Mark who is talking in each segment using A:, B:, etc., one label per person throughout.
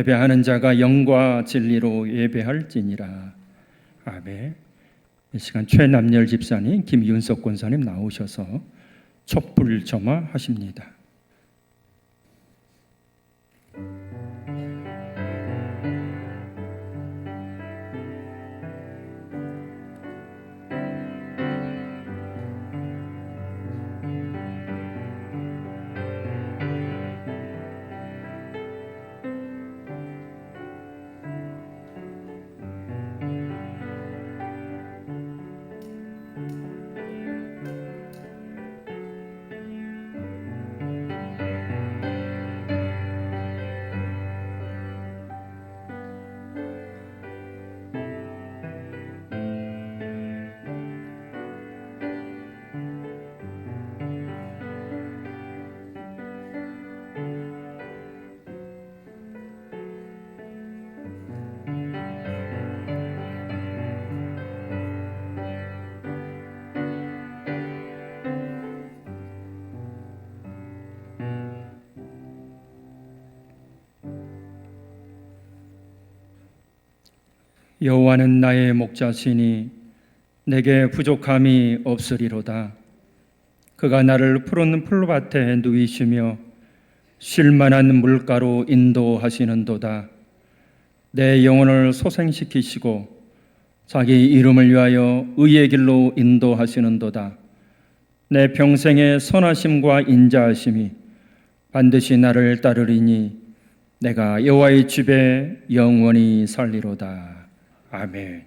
A: 예배하는 자가 영과 진리로 예배할지니라. 아멘. 이 시간 최남열 집사님, 김윤석 권사님 나오셔서 촛불 점화하십니다. 여호와는 나의 목자시니 내게 부족함이 없으리로다. 그가 나를 푸른 풀밭에 누이시며 쉴만한 물가로 인도하시는도다. 내 영혼을 소생시키시고 자기 이름을 위하여 의의 길로 인도하시는도다. 내 평생의 선하심과 인자하심이 반드시 나를 따르리니 내가 여호와의 집에 영원히 살리로다. 아멘.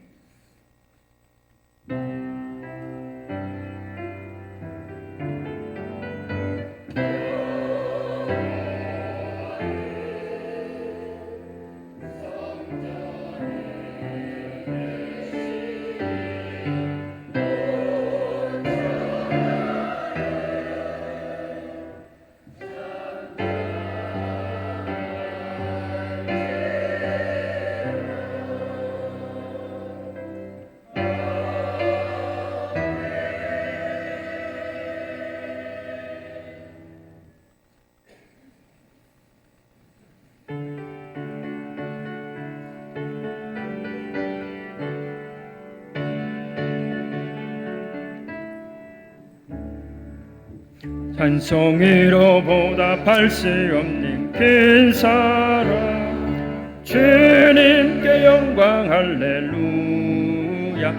A: 찬송이로 보답할 수 없는 큰 사랑 주님께 영광 할렐루야.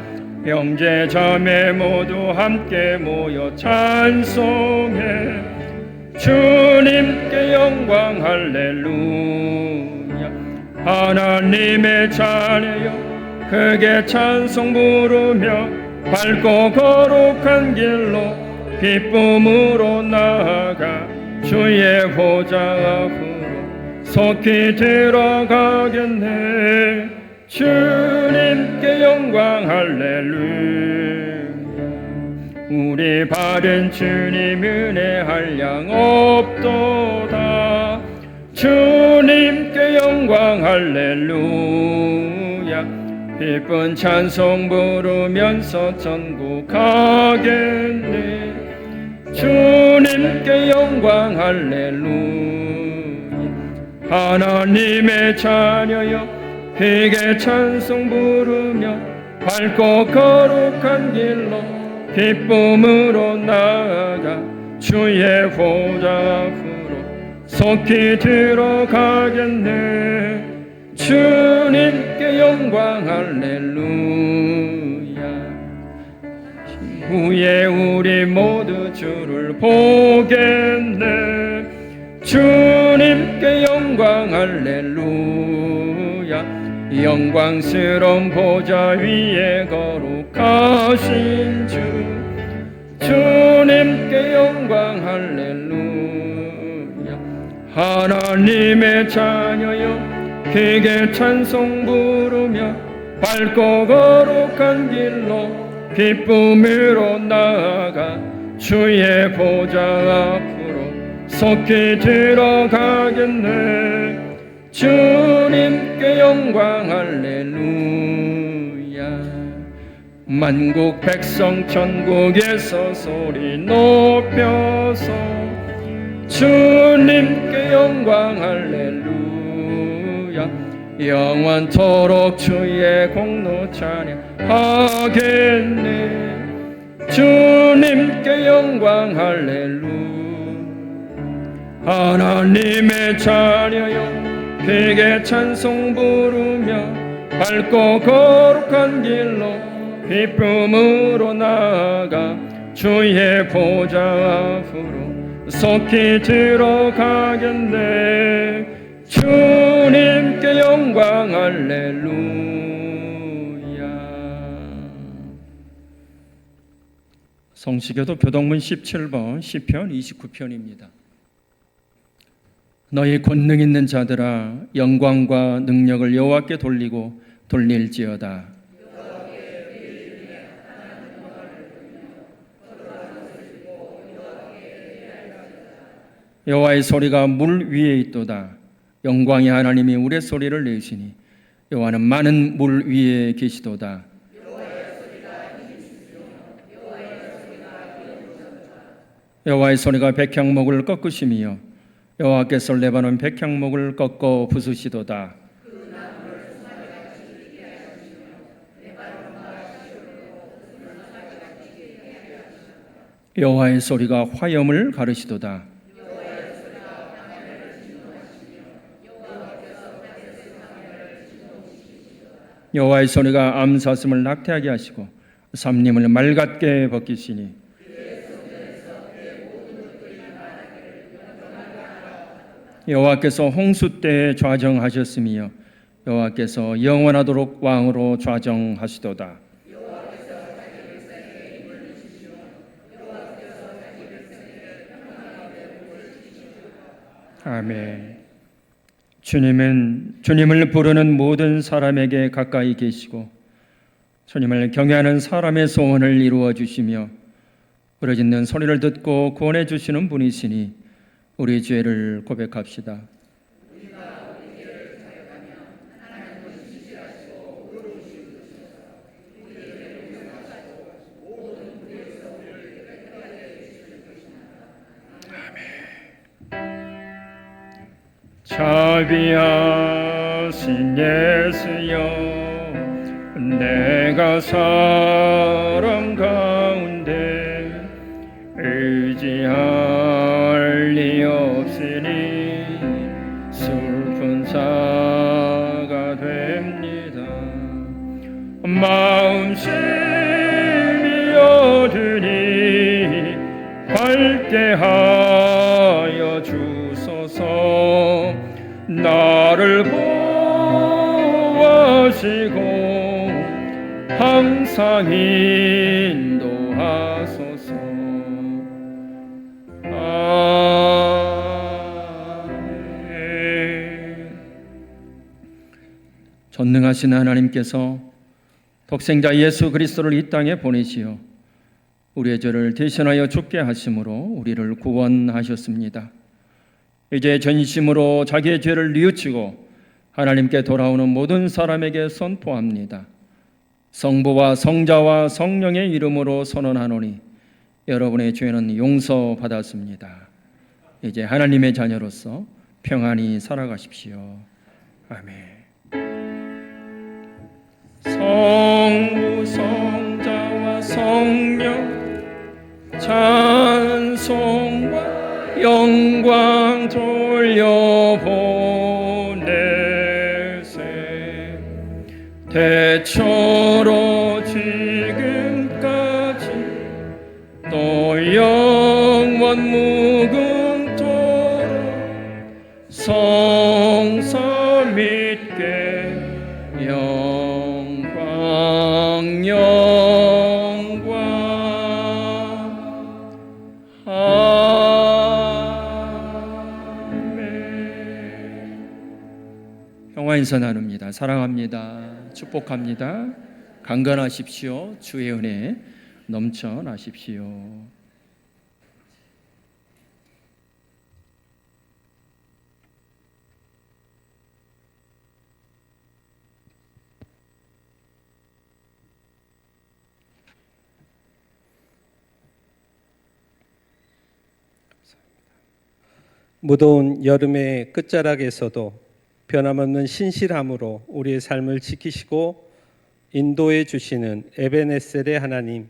A: 형제 자매 모두 함께 모여 찬송해 주님께 영광 할렐루야. 하나님의 자녀여 크게 찬송 부르며 밝고 거룩한 길로 기쁨으로 나아가 주의 보좌 앞으로 속히 들어가겠네. 주님께 영광 할렐루야. 우리 바른 주님 은혜 한량 없도다. 주님께 영광 할렐루야. 기쁜 찬송 부르면서 천국 가겠네. 주님께 영광 할렐루야. 하나님의 자녀여 크게 찬송 부르며 밝고 거룩한 길로 기쁨으로 나아가 주의 보좌 앞으로 속히 들어가겠네. 주님께 영광 할렐루야. 후에 우리 모두 주를 보겠네. 주님께 영광 할렐루야. 영광스러운 보좌 위에 거룩하신 주 주님께 영광 할렐루야. 하나님의 자녀여 크게 찬송 부르며 밝고 거룩한 길로 기쁨으로 나아가 주의 보좌 앞으로 속히 들어가겠네. 주님께 영광 할렐루야. 만국 백성 천국에서 소리 높여서 주님께 영광 할렐루야. 영원토록 주의 공로 찬양하겠네. 주님께 영광 할렐루야. 하나님의 자녀여 그에게 찬송 부르며 밝고 거룩한 길로 기쁨으로 나아가 주의 보좌 앞으로 속히 들어가겠네. 주님께 영광 할렐루야. 성시교도 교동문 17번 시편 29편입니다. 너희 권능 있는 자들아 영광과 능력을 여호와께 돌리고 돌릴지어다. 여호와의 소리가 물 위에 있도다. 영광의 하나님이 우레소리를 내시니 여호와는 많은 물 위에 계시도다. 여호와의 소리가 백향목을 꺾으시며 여호와께서 레바논 백향목을 꺾어 부수시도다. 여호와의 소리가 화염을 가르시도다. 여호와의 소리가 암사슴을 낙태하게 하시고 삼림을 맑게 벗기시니 여호와께서 홍수 때에 좌정하셨으며 여호와께서 영원하도록 왕으로 좌정하시도다. 아멘. 주님은 주님을 부르는 모든 사람에게 가까이 계시고 주님을 경외하는 사람의 소원을 이루어 주시며 부르짖는 소리를 듣고 구원해 주시는 분이시니 우리 죄를 고백합시다. 자비하신 예수여 내가 사람 가운데 의지할 리 없으니 슬픈 자가 됩니다. 마음심이 어두니 밝게 하여 주소서. 나를 보호하시고 항상 인도하소서. 아멘. 전능하신 하나님께서 독생자 예수 그리스도를 이 땅에 보내시어 우리의 죄를 대신하여 죽게 하심으로 우리를 구원하셨습니다. 이제 전심으로 자기의 죄를 뉘우치고 하나님께 돌아오는 모든 사람에게 선포합니다. 성부와 성자와 성령의 이름으로 선언하노니 여러분의 죄는 용서받았습니다. 이제 하나님의 자녀로서 평안히 살아가십시오. 아멘. 성부 성자와 성령 찬송과 영광 돌려보내세. 대초로 지금까지 또 영원 무궁토록 성사 믿게 영광 영광. 평화 인사 나눕니다. 사랑합니다. 축복합니다. 강건하십시오. 주의 은혜 넘쳐나십시오.
B: 무더운 여름의 끝자락에서도 변함없는 신실함으로 우리의 삶을 지키시고 인도해 주시는 에베네셀의 하나님,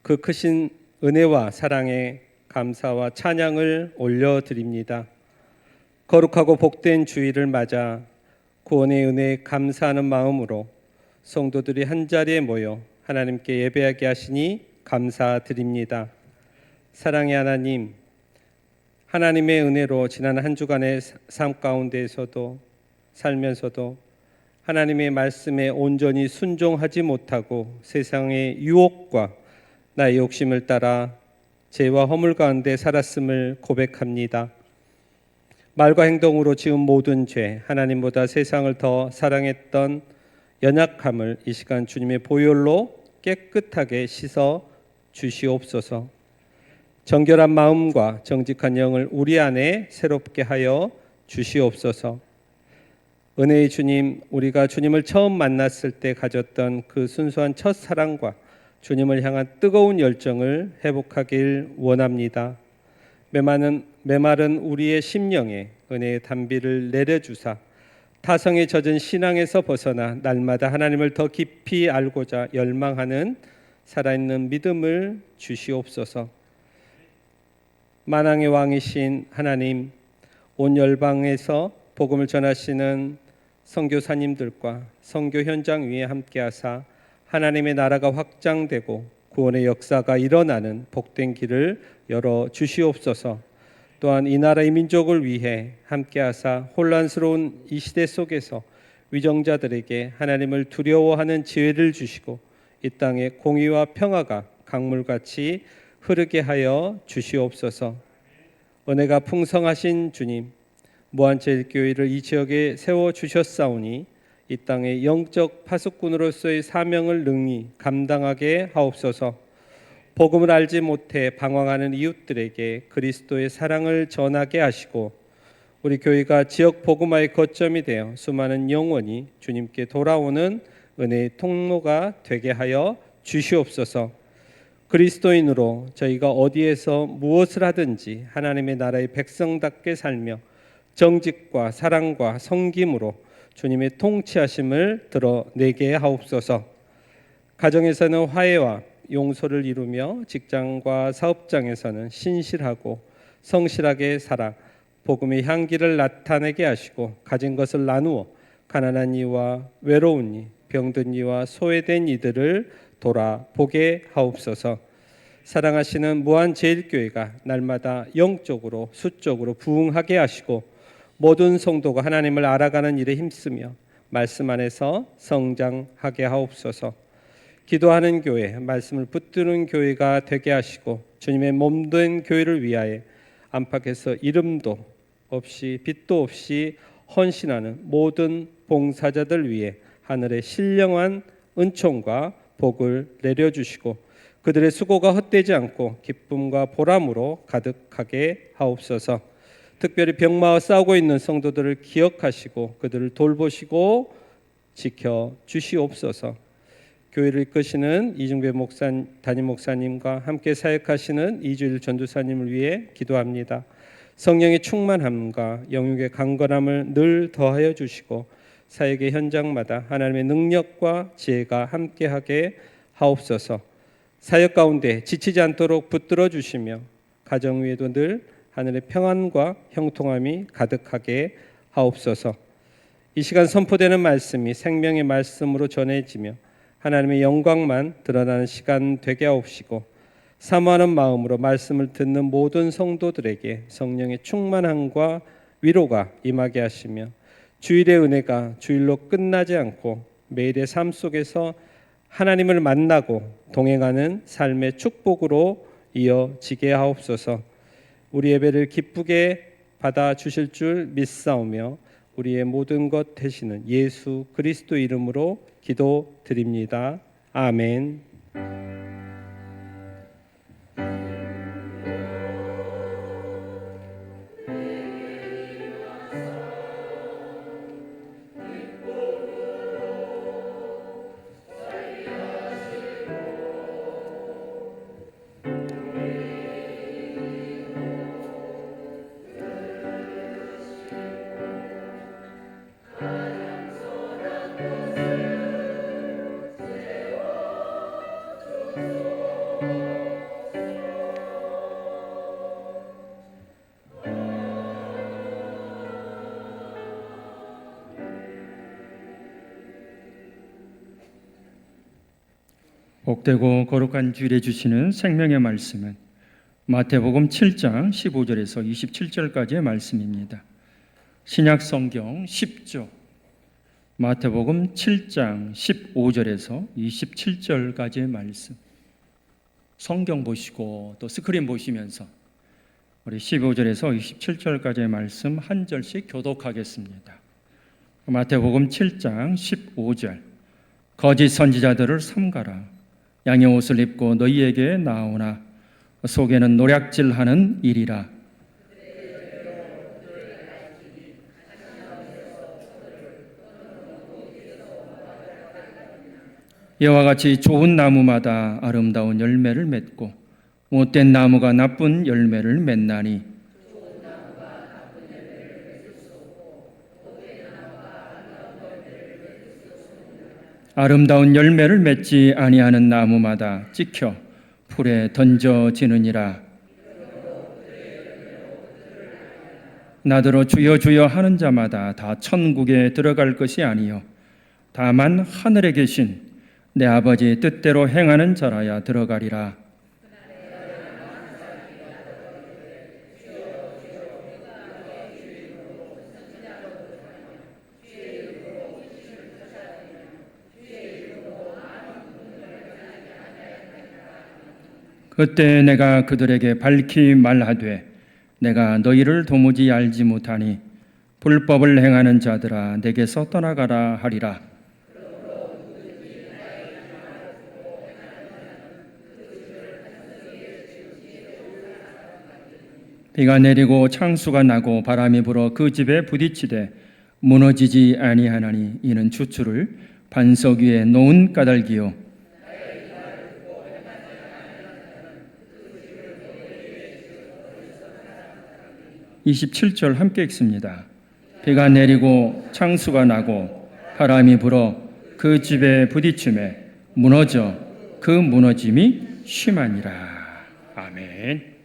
B: 그 크신 은혜와 사랑에 감사와 찬양을 올려드립니다. 거룩하고 복된 주일을 맞아 구원의 은혜에 감사하는 마음으로 성도들이 한자리에 모여 하나님께 예배하게 하시니 감사드립니다. 사랑의 하나님, 하나님의 은혜로 지난 한 주간의 삶 가운데에서도 살면서도 하나님의 말씀에 온전히 순종하지 못하고 세상의 유혹과 나의 욕심을 따라 죄와 허물 가운데 살았음을 고백합니다. 말과 행동으로 지은 모든 죄, 하나님보다 세상을 더 사랑했던 연약함을 이 시간 주님의 보혈로 깨끗하게 씻어 주시옵소서. 정결한 마음과 정직한 영을 우리 안에 새롭게 하여 주시옵소서. 은혜의 주님, 우리가 주님을 처음 만났을 때 가졌던 그 순수한 첫사랑과 주님을 향한 뜨거운 열정을 회복하길 원합니다. 메마른 우리의 심령에 은혜의 단비를 내려주사 타성에 젖은 신앙에서 벗어나 날마다 하나님을 더 깊이 알고자 열망하는 살아있는 믿음을 주시옵소서. 만왕의 왕이신 하나님, 온 열방에서 복음을 전하시는 선교사님들과 선교 현장 위에 함께하사 하나님의 나라가 확장되고 구원의 역사가 일어나는 복된 길을 열어 주시옵소서. 또한 이 나라의 민족을 위해 함께하사 혼란스러운 이 시대 속에서 위정자들에게 하나님을 두려워하는 지혜를 주시고 이 땅에 공의와 평화가 강물같이 흐르게 하여 주시옵소서. 은혜가 풍성하신 주님, 무한제일교회를 이 지역에 세워주셨사오니 이 땅의 영적 파수꾼으로서의 사명을 능히 감당하게 하옵소서. 복음을 알지 못해 방황하는 이웃들에게 그리스도의 사랑을 전하게 하시고 우리 교회가 지역 복음화의 거점이 되어 수많은 영혼이 주님께 돌아오는 은혜의 통로가 되게 하여 주시옵소서. 그리스도인으로 저희가 어디에서 무엇을 하든지 하나님의 나라의 백성답게 살며 정직과 사랑과 섬김으로 주님의 통치하심을 드러내게 하옵소서. 가정에서는 화해와 용서를 이루며 직장과 사업장에서는 신실하고 성실하게 살아 복음의 향기를 나타내게 하시고 가진 것을 나누어 가난한 이와 외로운 이, 병든 이와 소외된 이들을 돌아보게 하옵소서. 사랑하시는 무한제일교회가 날마다 영적으로 수적으로 부흥하게 하시고 모든 성도가 하나님을 알아가는 일에 힘쓰며 말씀 안에서 성장하게 하옵소서. 기도하는 교회, 말씀을 붙드는 교회가 되게 하시고 주님의 몸된 교회를 위하여 안팎에서 이름도 없이 빛도 없이 헌신하는 모든 봉사자들 위해 하늘의 신령한 은총과 복을 내려주시고 그들의 수고가 헛되지 않고 기쁨과 보람으로 가득하게 하옵소서. 특별히 병마와 싸우고 있는 성도들을 기억하시고 그들을 돌보시고 지켜 주시옵소서. 교회를 이끄시는 이중배 담임 목사님과 함께 사역하시는 이주일 전도사님을 위해 기도합니다. 성령의 충만함과 영육의 강건함을 늘 더하여 주시고 사역의 현장마다 하나님의 능력과 지혜가 함께하게 하옵소서. 사역 가운데 지치지 않도록 붙들어 주시며 가정 위에도 늘 하늘의 평안과 형통함이 가득하게 하옵소서. 이 시간 선포되는 말씀이 생명의 말씀으로 전해지며 하나님의 영광만 드러나는 시간 되게 하옵시고 사모하는 마음으로 말씀을 듣는 모든 성도들에게 성령의 충만함과 위로가 임하게 하시며 주일의 은혜가 주일로 끝나지 않고 매일의 삶 속에서 하나님을 만나고 동행하는 삶의 축복으로 이어지게 하옵소서. 우리 예배를 기쁘게 받아 주실 줄 믿사오며 우리의 모든 것 되시는 예수 그리스도 이름으로 기도드립니다. 아멘.
A: 복되고 거룩한 주일에 주시는 생명의 말씀은 마태복음 7장 15절에서 27절까지의 말씀입니다. 신약 성경 10조 마태복음 7장 15절에서 27절까지의 말씀. 성경 보시고 또 스크린 보시면서 우리 15절에서 27절까지의 말씀 한 절씩 교독하겠습니다. 마태복음 7장 15절. 거짓 선지자들을 삼가라. 양의 옷을 입고 너희에게 나오나 속에는 노략질하는 일이라. 이와 같이 좋은 나무마다 아름다운 열매를 맺고 못된 나무가 나쁜 열매를 맺나니 아름다운 열매를 맺지 아니하는 나무마다 찍혀 풀에 던져지느니라. 나더러 주여 주여 하는 자마다 다 천국에 들어갈 것이 아니요 다만 하늘에 계신 내 아버지의 뜻대로 행하는 자라야 들어가리라. 그때 내가 그들에게 밝히 말하되 내가 너희를 도무지 알지 못하니 불법을 행하는 자들아 내게서 떠나가라 하리라. 비가 내리고 창수가 나고 바람이 불어 그 집에 부딪히되 무너지지 아니하나니 이는 주추를 반석 위에 놓은 까닭이요 27절 함께 읽습니다. 비가 내리고 창수가 나고 바람이 불어 그 집에 부딪힘에 무너져 그 무너짐이 심하니라. 아멘.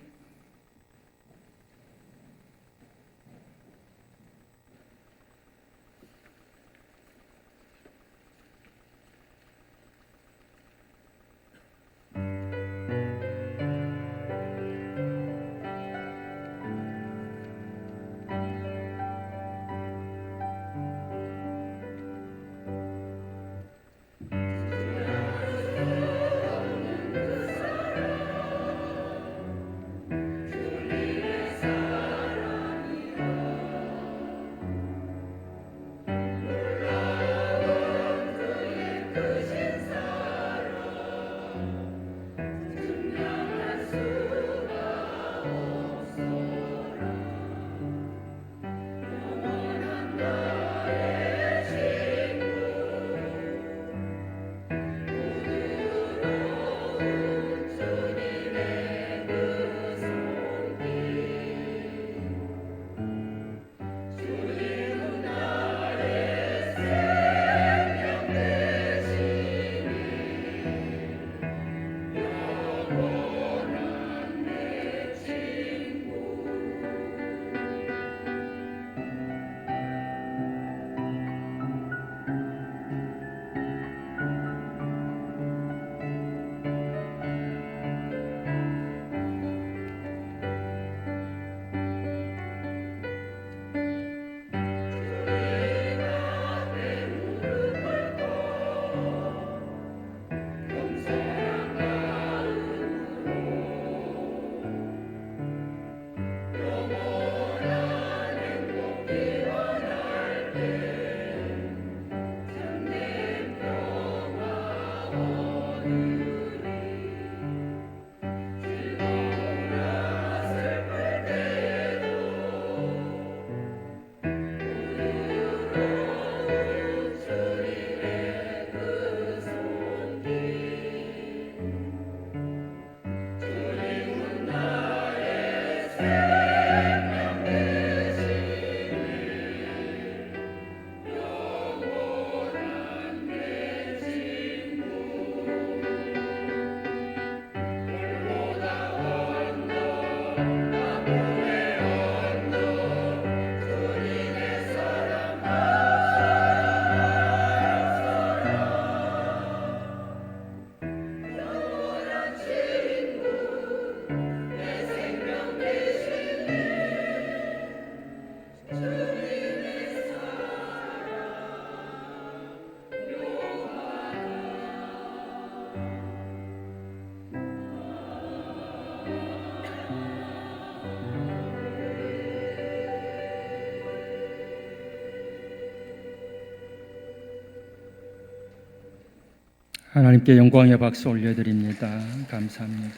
A: 하나님께 영광의 박수 올려드립니다. 감사합니다.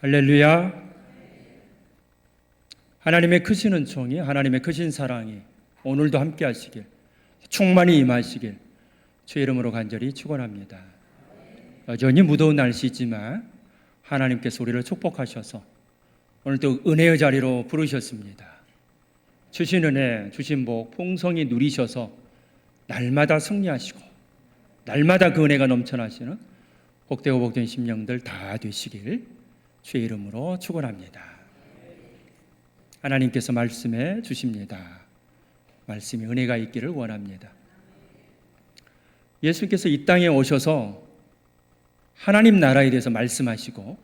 A: 할렐루야. 하나님의 크신 은총이, 하나님의 크신 사랑이 오늘도 함께 하시길, 충만히 임하시길 주의 이름으로 간절히 축원합니다. 여전히 무더운 날씨지만 하나님께서 우리를 축복하셔서 오늘도 은혜의 자리로 부르셨습니다. 주신 은혜, 주신 복 풍성히 누리셔서 날마다 승리하시고 날마다 그 은혜가 넘쳐나시는 복되고 복된 심령들 다 되시길 주의 이름으로 축원합니다. 하나님께서 말씀해 주십니다. 말씀이 은혜가 있기를 원합니다. 예수님께서 이 땅에 오셔서 하나님 나라에 대해서 말씀하시고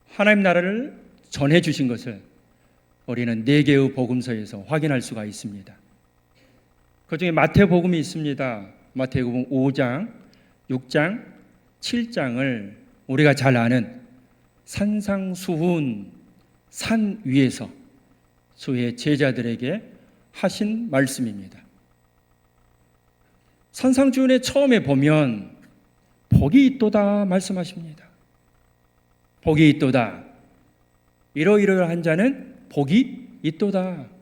A: 하나님 나라를 전해 주신 것을 우리는 4개의 복음서에서 확인할 수가 있습니다. 그 중에 마태복음이 있습니다. 마태복음 5장, 6장, 7장을 우리가 잘 아는 산상수훈 산 위에서 주의 제자들에게 하신 말씀입니다. 산상수훈의 처음에 보면 복이 있도다 말씀하십니다. 복이 있도다. 이러이러한 자는 복이 있도다.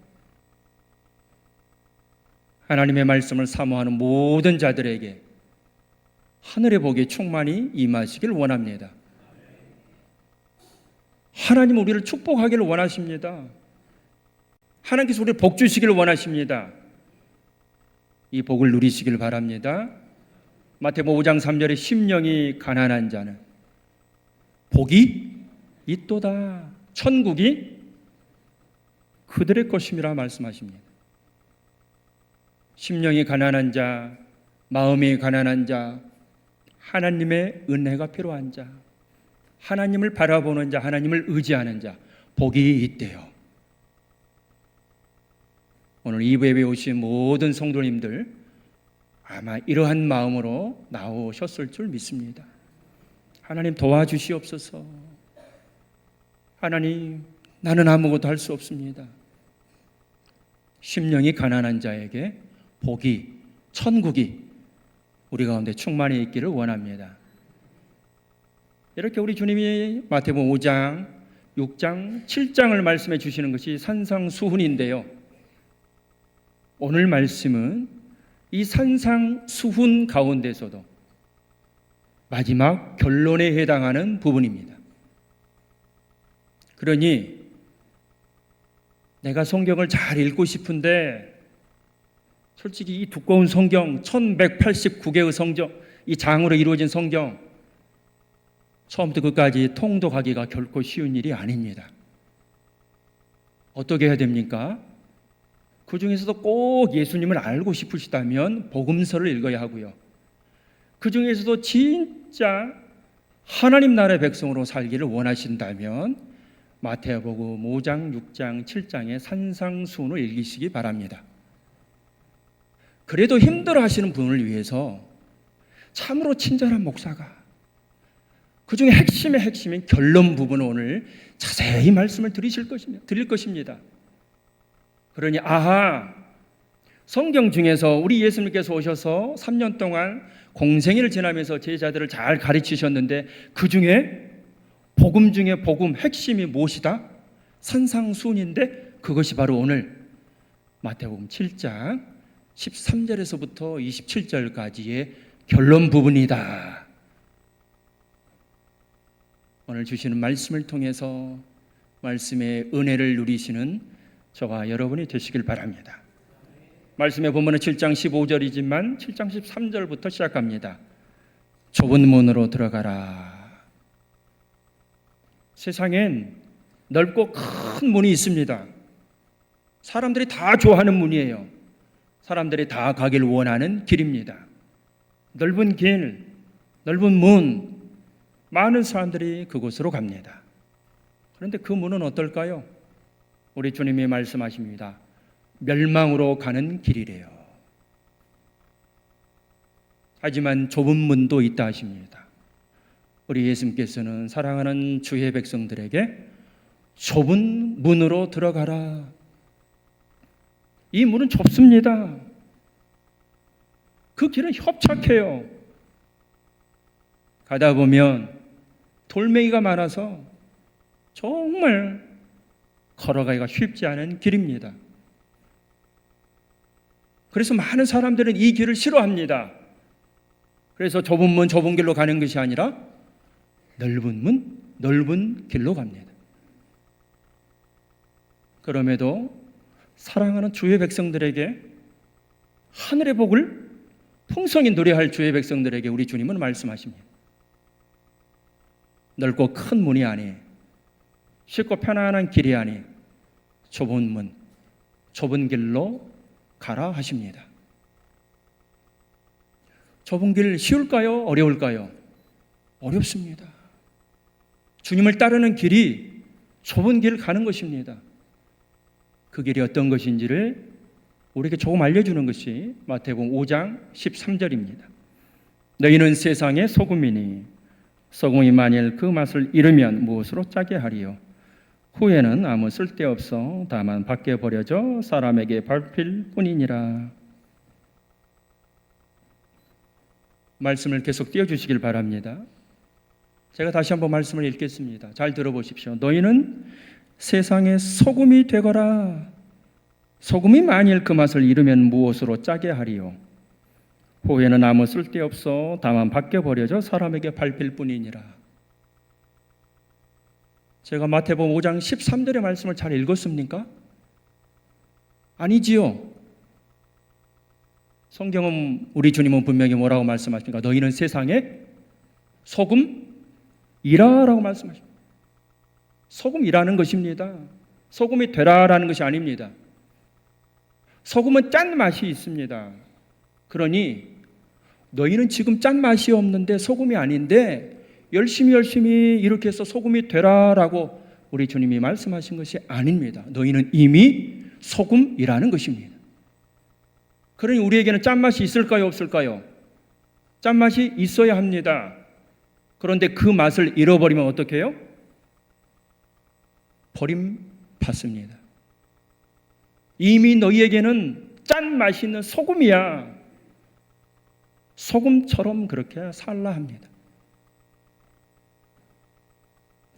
A: 하나님의 말씀을 사모하는 모든 자들에게 하늘의 복이 충만히 임하시길 원합니다. 하나님 우리를 축복하기를 원하십니다. 하나님께서 우리를 복 주시기를 원하십니다. 이 복을 누리시길 바랍니다. 마태복음 5장 3절에 심령이 가난한 자는 복이 있도다. 천국이 그들의 것임이라 말씀하십니다. 심령이 가난한 자, 마음이 가난한 자, 하나님의 은혜가 필요한 자, 하나님을 바라보는 자, 하나님을 의지하는 자, 복이 있대요. 오늘 2부에 오신 모든 성도님들 아마 이러한 마음으로 나오셨을 줄 믿습니다. 하나님 도와주시옵소서. 하나님, 나는 아무것도 할 수 없습니다. 심령이 가난한 자에게 복이, 천국이 우리 가운데 충만히 있기를 원합니다. 이렇게 우리 주님이 마태복음 5장, 6장, 7장을 말씀해 주시는 것이 산상수훈인데요. 오늘 말씀은 이 산상수훈 가운데서도 마지막 결론에 해당하는 부분입니다. 그러니 내가 성경을 잘 읽고 싶은데 솔직히 이 두꺼운 성경 1189개의 성경, 이 장으로 이루어진 성경 처음부터 끝까지 통독하기가 결코 쉬운 일이 아닙니다. 어떻게 해야 됩니까? 그 중에서도 꼭 예수님을 알고 싶으시다면 복음서를 읽어야 하고요. 그 중에서도 진짜 하나님 나라의 백성으로 살기를 원하신다면 마태복음 5장, 6장, 7장의 산상수훈을 읽으시기 바랍니다. 그래도 힘들어하시는 분을 위해서 참으로 친절한 목사가 그 중에 핵심의 핵심인 결론 부분을 오늘 자세히 말씀을 드릴 것입니다. 그러니 성경 중에서 우리 예수님께서 오셔서 3년 동안 공생애를 지나면서 제자들을 잘 가르치셨는데 그 중에 복음 중에 복음 핵심이 무엇이다? 산상수훈인데 그것이 바로 오늘 마태복음 7장 13절에서부터 27절까지의 결론 부분이다. 오늘 주시는 말씀을 통해서 말씀의 은혜를 누리시는 저와 여러분이 되시길 바랍니다. 말씀의 본문은 7장 15절이지만 7장 13절부터 시작합니다. 좁은 문으로 들어가라. 세상엔 넓고 큰 문이 있습니다. 사람들이 다 좋아하는 문이에요. 사람들이 다 가길 원하는 길입니다. 넓은 길, 넓은 문, 많은 사람들이 그곳으로 갑니다. 그런데 그 문은 어떨까요? 우리 주님이 말씀하십니다. 멸망으로 가는 길이래요. 하지만 좁은 문도 있다 하십니다. 우리 예수님께서는 사랑하는 주의 백성들에게 좁은 문으로 들어가라. 이 문은 좁습니다. 그 길은 협착해요. 가다 보면 돌멩이가 많아서 정말 걸어가기가 쉽지 않은 길입니다. 그래서 많은 사람들은 이 길을 싫어합니다. 그래서 좁은 문, 좁은 길로 가는 것이 아니라 넓은 문, 넓은 길로 갑니다. 그럼에도 사랑하는 주의 백성들에게 하늘의 복을 풍성히 누려할 주의 백성들에게 우리 주님은 말씀하십니다. 넓고 큰 문이 아니, 쉽고 편안한 길이 아니, 좁은 문, 좁은 길로 가라 하십니다. 좁은 길 쉬울까요? 어려울까요? 어렵습니다. 주님을 따르는 길이 좁은 길 가는 것입니다. 그 길이 어떤 것인지를 우리에게 조금 알려주는 것이 마태복음 5장 13절입니다. 너희는 세상의 소금이니 소금이 만일 그 맛을 잃으면 무엇으로 짜게 하리요? 후에는 아무 쓸데없어 다만 밖에 버려져 사람에게 밟힐 뿐이니라. 말씀을 계속 띄워주시길 바랍니다. 제가 다시 한번 말씀을 읽겠습니다. 잘 들어보십시오. 너희는 세상의 소금이 되거라. 소금이 만일 그 맛을 잃으면 무엇으로 짜게 하리요? 후에는 아무 쓸데없어 다만 밖에 버려져 사람에게 밟힐 뿐이니라. 제가 마태복음 5장 13절의 말씀을 잘 읽었습니까? 아니지요. 성경은 우리 주님은 분명히 뭐라고 말씀하십니까? 너희는 세상의 소금이라라고 말씀하십니다. 소금이라는 것입니다. 소금이 되라라는 것이 아닙니다. 소금은 짠 맛이 있습니다. 그러니 너희는 지금 짠 맛이 없는데 소금이 아닌데 열심히 이렇게 해서 소금이 되라라고 우리 주님이 말씀하신 것이 아닙니다. 너희는 이미 소금이라는 것입니다. 그러니 우리에게는 짠맛이 있을까요? 없을까요? 짠맛이 있어야 합니다. 그런데 그 맛을 잃어버리면 어떻게 해요? 버림받습니다. 이미 너희에게는 짠맛이 있는 소금이야. 소금처럼 그렇게 살라 합니다.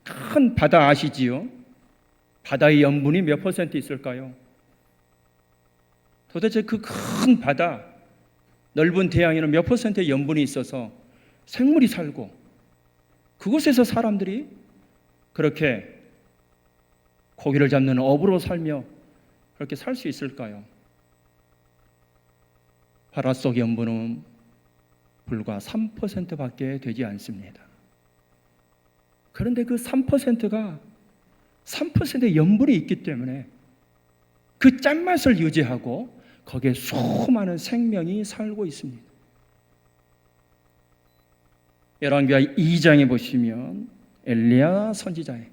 A: 큰 바다 아시지요? 바다의 염분이 몇 퍼센트 있을까요? 도대체 그 큰 바다, 넓은 대양에는 몇 퍼센트의 염분이 있어서 생물이 살고 그곳에서 사람들이 그렇게 고기를 잡는 어부로 살며 그렇게 살 수 있을까요? 바다 속 염분은 불과 3%밖에 되지 않습니다. 그런데 그 3%가 3%의 염분이 있기 때문에 그 짠맛을 유지하고 거기에 수많은 생명이 살고 있습니다. 열왕기하 2장에 보시면 엘리야 선지자의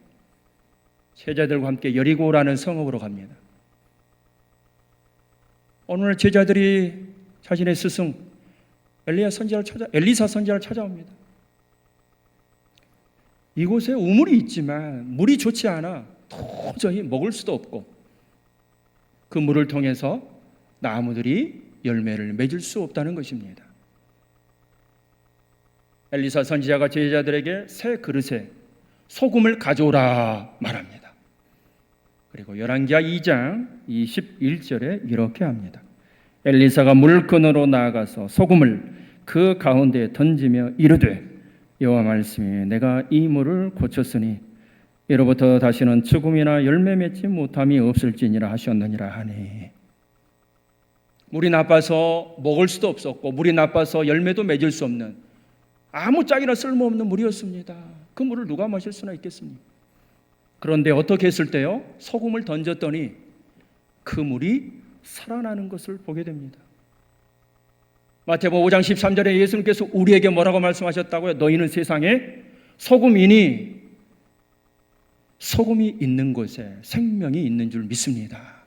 A: 제자들과 함께 여리고라는 성읍으로 갑니다. 오늘 제자들이 자신의 스승 엘리사 선지자를 찾아옵니다. 이곳에 우물이 있지만 물이 좋지 않아 도저히 먹을 수도 없고 그 물을 통해서 나무들이 열매를 맺을 수 없다는 것입니다. 엘리사 선지자가 제자들에게 새 그릇에 소금을 가져오라 말합니다. 그리고 열왕기하 2장 21절에 이렇게 합니다. 엘리사가 물건으로 나아가서 소금을 그 가운데에 던지며 이르되 여호와 말씀이 내가 이 물을 고쳤으니 이로부터 다시는 죽음이나 열매 맺지 못함이 없을지니라 하셨느니라 하니. 물이 나빠서 먹을 수도 없었고 물이 나빠서 열매도 맺을 수 없는 아무 짝이나 쓸모없는 물이었습니다. 그 물을 누가 마실 수나 있겠습니까? 그런데 어떻게 했을 때요? 소금을 던졌더니 그 물이 살아나는 것을 보게 됩니다. 마태복음 5장 13절에 예수님께서 우리에게 뭐라고 말씀하셨다고요? 너희는 세상에 소금이니 소금이 있는 곳에 생명이 있는 줄 믿습니다.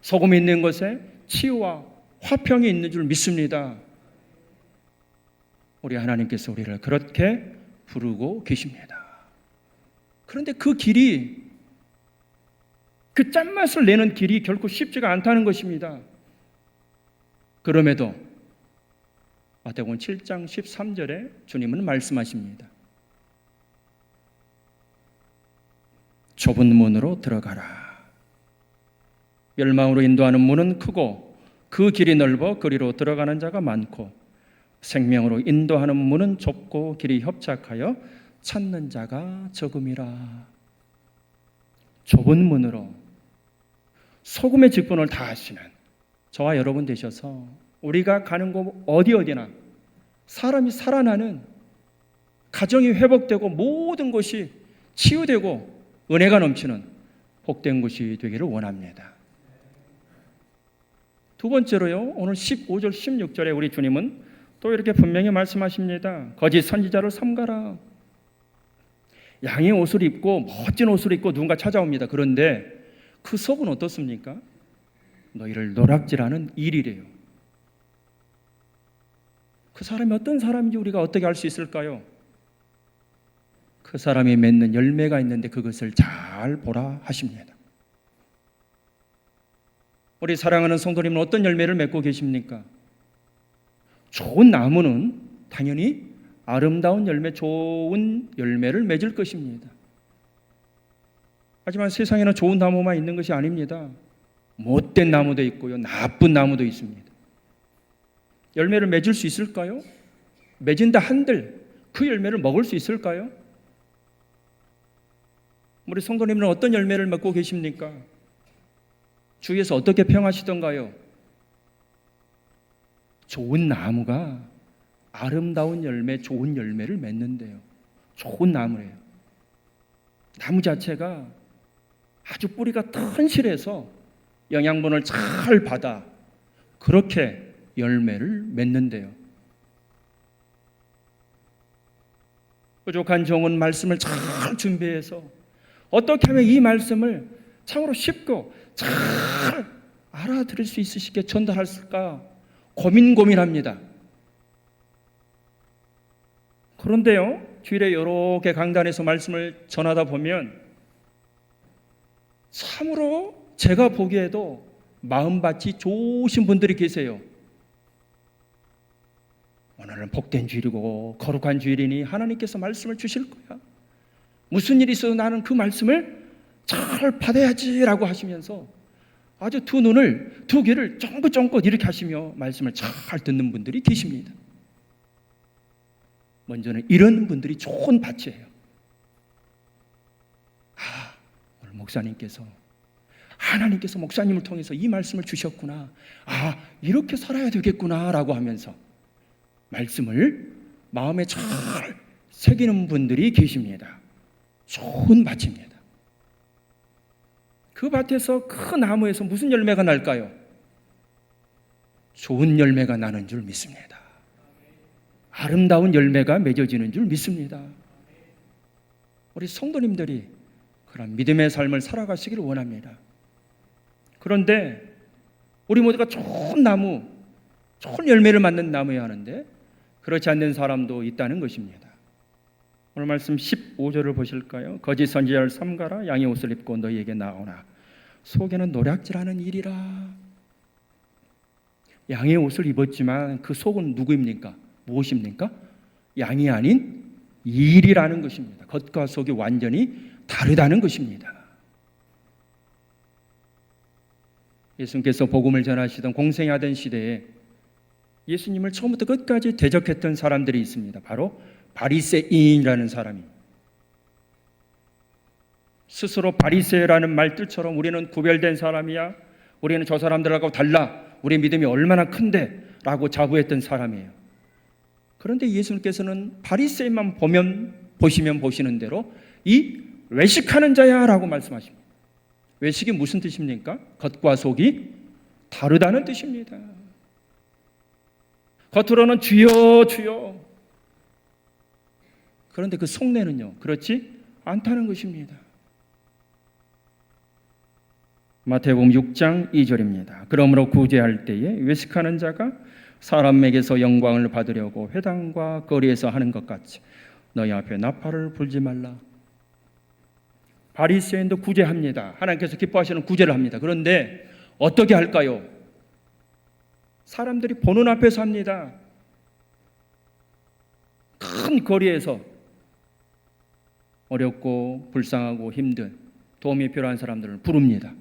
A: 소금이 있는 곳에 치유와 화평이 있는 줄 믿습니다. 우리 하나님께서 우리를 그렇게 부르고 계십니다. 그런데 그 길이, 그 짠맛을 내는 길이 결코 쉽지가 않다는 것입니다. 그럼에도 마태복음 7장 13절에 주님은 말씀하십니다. 좁은 문으로 들어가라. 멸망으로 인도하는 문은 크고 그 길이 넓어 그리로 들어가는 자가 많고 생명으로 인도하는 문은 좁고 길이 협착하여 찾는 자가 적음이라. 좁은 문으로 소금의 직분을 다하시는 저와 여러분 되셔서 우리가 가는 곳 어디나 사람이 살아나는, 가정이 회복되고 모든 것이 치유되고 은혜가 넘치는 복된 곳이 되기를 원합니다. 두 번째로요, 오늘 15절 16절에 우리 주님은 또 이렇게 분명히 말씀하십니다. 거짓 선지자를 삼가라. 양의 옷을 입고 멋진 옷을 입고 누군가 찾아옵니다. 그런데 그 속은 어떻습니까? 너희를 노략질하는 일이래요. 그 사람이 어떤 사람인지 우리가 어떻게 알 수 있을까요? 그 사람이 맺는 열매가 있는데 그것을 잘 보라 하십니다. 우리 사랑하는 성도님은 어떤 열매를 맺고 계십니까? 좋은 나무는 당연히 아름다운 열매, 좋은 열매를 맺을 것입니다. 하지만 세상에는 좋은 나무만 있는 것이 아닙니다. 못된 나무도 있고요, 나쁜 나무도 있습니다. 열매를 맺을 수 있을까요? 맺은다 한들 그 열매를 먹을 수 있을까요? 우리 성도님은 어떤 열매를 맺고 계십니까? 주위에서 어떻게 평하시던가요? 좋은 나무가 아름다운 열매, 좋은 열매를 맺는데요. 좋은 나무래요. 나무 자체가 아주 뿌리가 튼실해서 영양분을 잘 받아 그렇게 열매를 맺는데요. 부족한 종은 말씀을 잘 준비해서 어떻게 하면 이 말씀을 참으로 쉽고 잘 알아들을 수 있으시게 전달할까 고민합니다. 그런데요, 주일에 여러 개 강단에서 말씀을 전하다 보면 참으로 제가 보기에도 마음밭이 좋으신 분들이 계세요. 오늘은 복된 주일이고 거룩한 주일이니 하나님께서 말씀을 주실 거야. 무슨 일이 있어도 나는 그 말씀을 잘 받아야지라고 하시면서 아주 두 눈을, 두 귀를 쫑긋쫑긋 이렇게 하시며 말씀을 잘 듣는 분들이 계십니다. 먼저는 이런 분들이 좋은 밭이에요. 오늘 목사님께서, 하나님께서 목사님을 통해서 이 말씀을 주셨구나. 이렇게 살아야 되겠구나 라고 하면서 말씀을 마음에 잘 새기는 분들이 계십니다. 좋은 밭입니다. 그 밭에서 그 나무에서 무슨 열매가 날까요? 좋은 열매가 나는 줄 믿습니다. 아름다운 열매가 맺어지는 줄 믿습니다. 우리 성도님들이 그런 믿음의 삶을 살아가시기를 원합니다. 그런데 우리 모두가 좋은 나무, 좋은 열매를 맺는 나무여야 하는데 그렇지 않는 사람도 있다는 것입니다. 오늘 말씀 15절을 보실까요? 거짓 선지자를 삼가라. 양의 옷을 입고 너희에게 나오나 속에는 노략질하는 일이라. 양의 옷을 입었지만 그 속은 누구입니까? 무엇입니까? 양이 아닌 일이라는 것입니다. 겉과 속이 완전히 다르다는 것입니다. 예수님께서 복음을 전하시던 공생하던 시대에 예수님을 처음부터 끝까지 대적했던 사람들이 있습니다. 바로 바리새인이라는 사람이. 스스로 바리새라는 말뜻처럼 우리는 구별된 사람이야, 우리는 저 사람들하고 달라, 우리의 믿음이 얼마나 큰데 라고 자부했던 사람이에요. 그런데 예수님께서는 바리새인만 보시면 보시는 대로 이 외식하는 자야 라고 말씀하십니다. 외식이 무슨 뜻입니까? 겉과 속이 다르다는 뜻입니다. 겉으로는 주여 주여, 그런데 그 속내는요 그렇지 않다는 것입니다. 마태복음 6장 2절입니다. 그러므로 구제할 때에 외식하는 자가 사람에게서 영광을 받으려고 회당과 거리에서 하는 것 같이 너희 앞에 나팔을 불지 말라. 바리새인도 구제합니다. 하나님께서 기뻐하시는 구제를 합니다. 그런데 어떻게 할까요? 사람들이 보는 앞에서 합니다. 큰 거리에서 어렵고 불쌍하고 힘든 도움이 필요한 사람들을 부릅니다.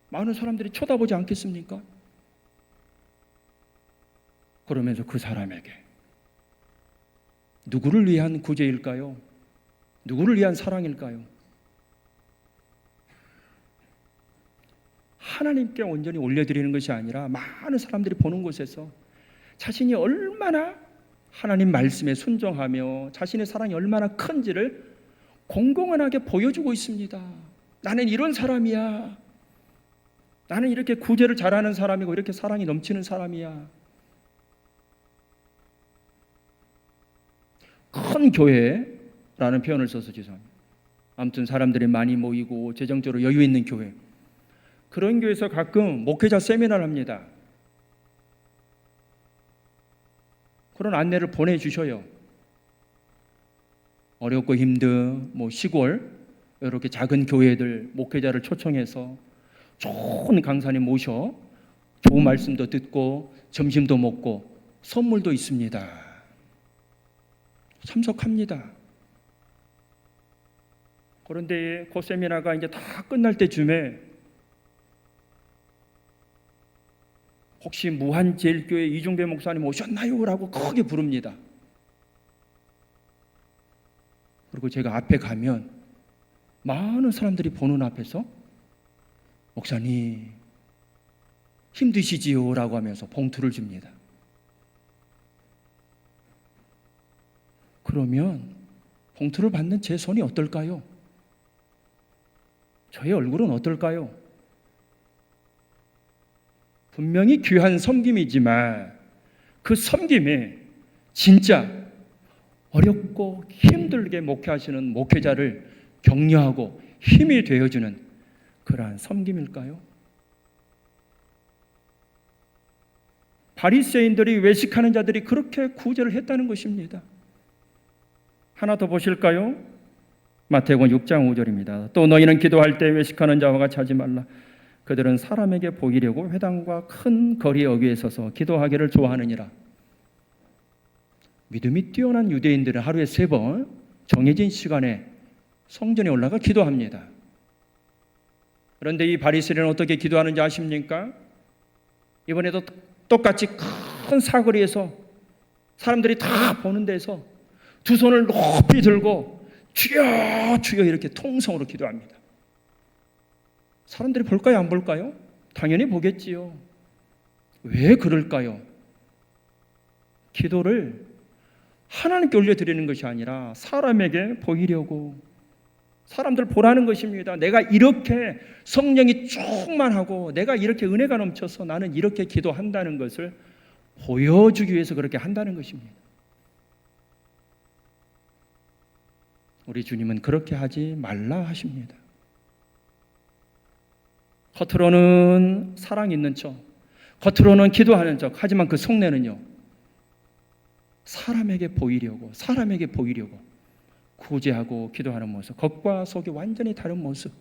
A: 많은 사람들이 쳐다보지 않겠습니까? 그러면서 그 사람에게 누구를 위한 구제일까요? 누구를 위한 사랑일까요? 하나님께 온전히 올려드리는 것이 아니라 많은 사람들이 보는 곳에서 자신이 얼마나 하나님 말씀에 순종하며 자신의 사랑이 얼마나 큰지를 공공연하게 보여주고 있습니다. 나는 이런 사람이야. 나는 이렇게 구제를 잘하는 사람이고 이렇게 사랑이 넘치는 사람이야. 큰 교회라는 표현을 써서 죄송합니다. 아무튼 사람들이 많이 모이고 재정적으로 여유 있는 교회, 그런 교회에서 가끔 목회자 세미나를 합니다. 그런 안내를 보내주셔요. 어렵고 힘든 시골 이렇게 작은 교회들 목회자를 초청해서 좋은 강사님 모셔 좋은 말씀도 듣고 점심도 먹고 선물도 있습니다. 참석합니다. 그런데 그 세미나가 이제 다 끝날 때쯤에 혹시 무한제일교회 이중배 목사님 오셨나요? 라고 크게 부릅니다. 그리고 제가 앞에 가면 많은 사람들이 보는 앞에서 목사님 힘드시지요? 라고 하면서 봉투를 줍니다. 그러면 봉투를 받는 제 손이 어떨까요? 저의 얼굴은 어떨까요? 분명히 귀한 섬김이지만 그 섬김에 진짜 어렵고 힘들게 목회하시는 목회자를 격려하고 힘이 되어주는 그러한 섬김일까요? 바리새인들이 외식하는 자들이 그렇게 구제를 했다는 것입니다. 하나 더 보실까요? 마태복음 6장 5절입니다. 또 너희는 기도할 때 외식하는 자와 같이 하지 말라. 그들은 사람에게 보이려고 회당과 큰 거리 어귀에 서서 기도하기를 좋아하느니라. 믿음이 뛰어난 유대인들은 하루에 3번 정해진 시간에 성전에 올라가 기도합니다. 그런데 이 바리새인은 어떻게 기도하는지 아십니까? 이번에도 똑같이 큰 사거리에서 사람들이 다 보는 데서 두 손을 높이 들고 주여 주여 이렇게 통성으로 기도합니다. 사람들이 볼까요? 안 볼까요? 당연히 보겠지요. 왜 그럴까요? 기도를 하나님께 올려드리는 것이 아니라 사람에게 보이려고, 사람들 보라는 것입니다. 내가 이렇게 성령이 충만하고 내가 이렇게 은혜가 넘쳐서 나는 이렇게 기도한다는 것을 보여주기 위해서 그렇게 한다는 것입니다. 우리 주님은 그렇게 하지 말라 하십니다. 겉으로는 사랑 있는 척, 겉으로는 기도하는 척, 하지만 그 속내는요, 사람에게 보이려고 구제하고 기도하는 모습, 겉과 속이 완전히 다른 모습,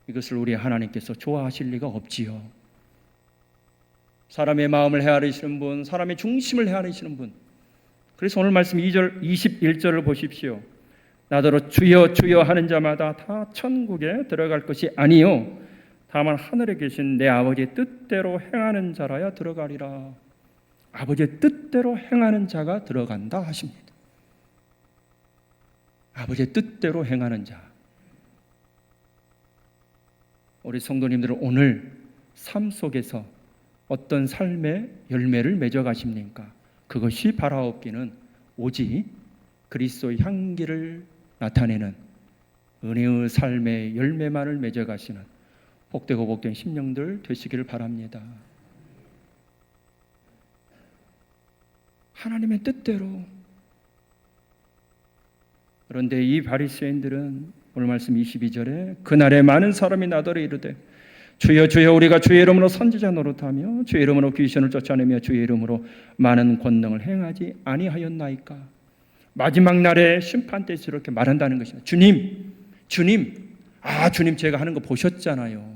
A: 이것을 우리 하나님께서 좋아하실 리가 없지요. 사람의 마음을 헤아리시는 분, 사람의 중심을 헤아리시는 분. 그래서 오늘 말씀 2절, 21절을 보십시오. 나더러 주여 주여 하는 자마다 다 천국에 들어갈 것이 아니요 다만 하늘에 계신 내 아버지의 뜻대로 행하는 자라야 들어가리라. 아버지의 뜻대로 행하는 자가 들어간다 하십니다. 아버지의 뜻대로 행하는 자. 우리 성도님들은 오늘 삶 속에서 어떤 삶의 열매를 맺어가십니까? 그것이 바라옵기는 오직 그리스도의 향기를 나타내는 은혜의 삶의 열매만을 맺어가시는 복되고 복된 심령들 되시기를 바랍니다. 하나님의 뜻대로. 그런데 이 바리새인들은 오늘 말씀 22절에 그날에 많은 사람이 나더러 이르되 주여 주여 우리가 주의 이름으로 선지자 노릇하며 주의 이름으로 귀신을 쫓아내며 주의 이름으로 많은 권능을 행하지 아니하였나이까. 마지막 날에 심판 때에서 이렇게 말한다는 것입니다. 주님 주님 제가 하는 거 보셨잖아요.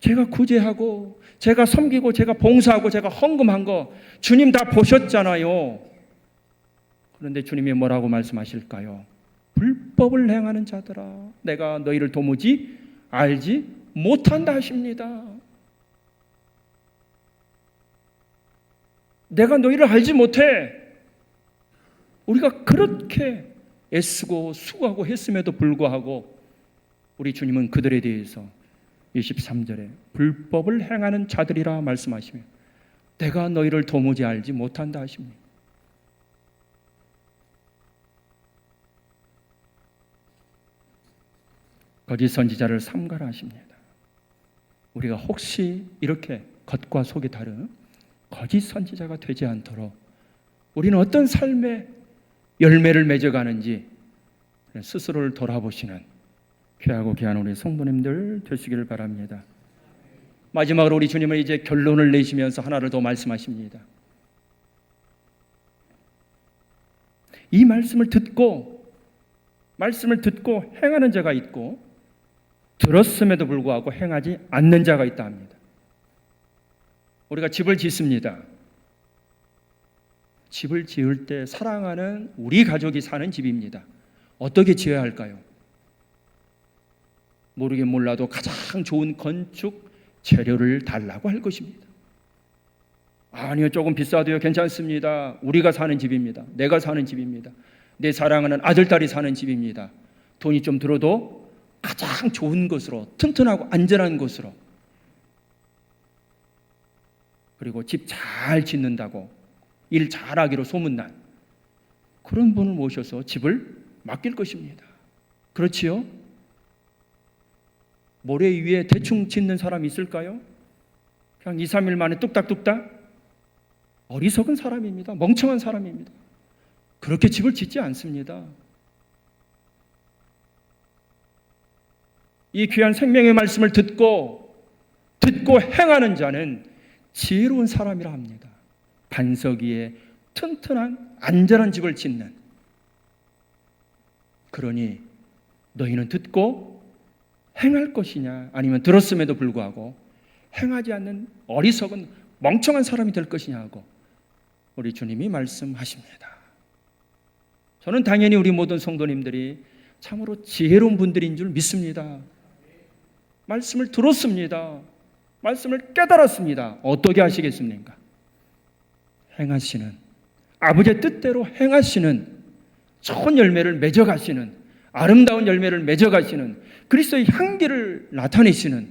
A: 제가 구제하고 제가 섬기고 제가 봉사하고 제가 헌금한 거 주님 다 보셨잖아요. 그런데 주님이 뭐라고 말씀하실까요? 불법을 행하는 자들아, 내가 너희를 도무지 알지 못한다 하십니다. 내가 너희를 알지 못해. 우리가 그렇게 애쓰고 수고하고 했음에도 불구하고 우리 주님은 그들에 대해서 23절에 불법을 행하는 자들이라 말씀하시며 내가 너희를 도무지 알지 못한다 하십니다. 거짓 선지자를 삼가라 하십니다. 우리가 혹시 이렇게 겉과 속이 다른 거짓 선지자가 되지 않도록 우리는 어떤 삶의 열매를 맺어가는지 스스로를 돌아보시는 귀하고 귀한 우리 성도님들 되시기를 바랍니다. 마지막으로 우리 주님은 이제 결론을 내시면서 하나를 더 말씀하십니다. 이 말씀을 듣고 행하는 자가 있고 들었음에도 불구하고 행하지 않는 자가 있다 합니다. 우리가 집을 짓습니다. 집을 지을 때 사랑하는 우리 가족이 사는 집입니다. 어떻게 지어야 할까요? 모르긴 몰라도 가장 좋은 건축 재료를 달라고 할 것입니다. 아니요, 조금 비싸도요, 괜찮습니다. 우리가 사는 집입니다. 내가 사는 집입니다. 내 사랑하는 아들딸이 사는 집입니다. 돈이 좀 들어도 가장 좋은 것으로, 튼튼하고 안전한 것으로, 그리고 집 잘 짓는다고 일 잘하기로 소문난 그런 분을 모셔서 집을 맡길 것입니다. 그렇지요? 모래 위에 대충 짓는 사람이 있을까요? 그냥 2, 3일 만에 뚝딱뚝딱? 어리석은 사람입니다. 멍청한 사람입니다. 그렇게 집을 짓지 않습니다. 이 귀한 생명의 말씀을 듣고 행하는 자는 지혜로운 사람이라 합니다. 반석 위에 튼튼한 안전한 집을 짓는. 그러니 너희는 듣고 행할 것이냐, 아니면 들었음에도 불구하고 행하지 않는 어리석은 멍청한 사람이 될 것이냐고 우리 주님이 말씀하십니다. 저는 당연히 우리 모든 성도님들이 참으로 지혜로운 분들인 줄 믿습니다. 말씀을 들었습니다. 말씀을 깨달았습니다. 어떻게 하시겠습니까? 행하시는, 아버지의 뜻대로 행하시는, 좋은 열매를 맺어가시는, 아름다운 열매를 맺어가시는, 그리스도의 향기를 나타내시는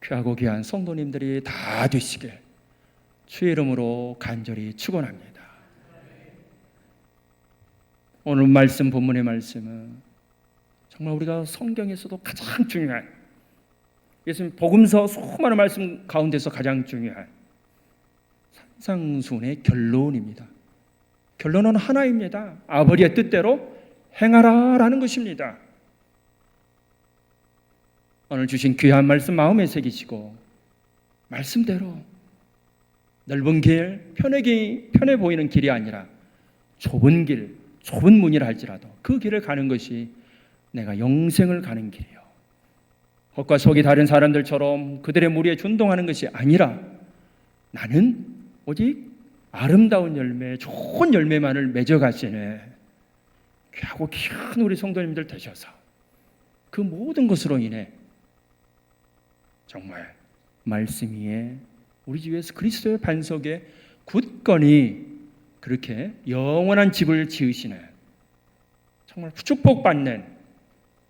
A: 귀하고 귀한 성도님들이 다 되시길 주의 이름으로 간절히 축원합니다. 오늘 말씀, 본문의 말씀은 정말 우리가 성경에서도 가장 중요한, 예수님 복음서 수많은 말씀 가운데서 가장 중요한 산상수훈의 결론입니다. 결론은 하나입니다. 아버지의 뜻대로 행하라라는 것입니다. 오늘 주신 귀한 말씀 마음에 새기시고 말씀대로 넓은 길, 편해 보이는 길이 아니라 좁은 길, 좁은 문이라 할지라도 그 길을 가는 것이 내가 영생을 가는 길이요, 겉과 속이 다른 사람들처럼 그들의 무리에 준동하는 것이 아니라 나는 오직 아름다운 열매, 좋은 열매만을 맺어가시네 귀하고 귀한 우리 성도님들 되셔서 그 모든 것으로 인해 정말 말씀 위에 우리 주 예수 그리스도의 반석에 굳건히 그렇게 영원한 집을 지으시는, 정말 축복받는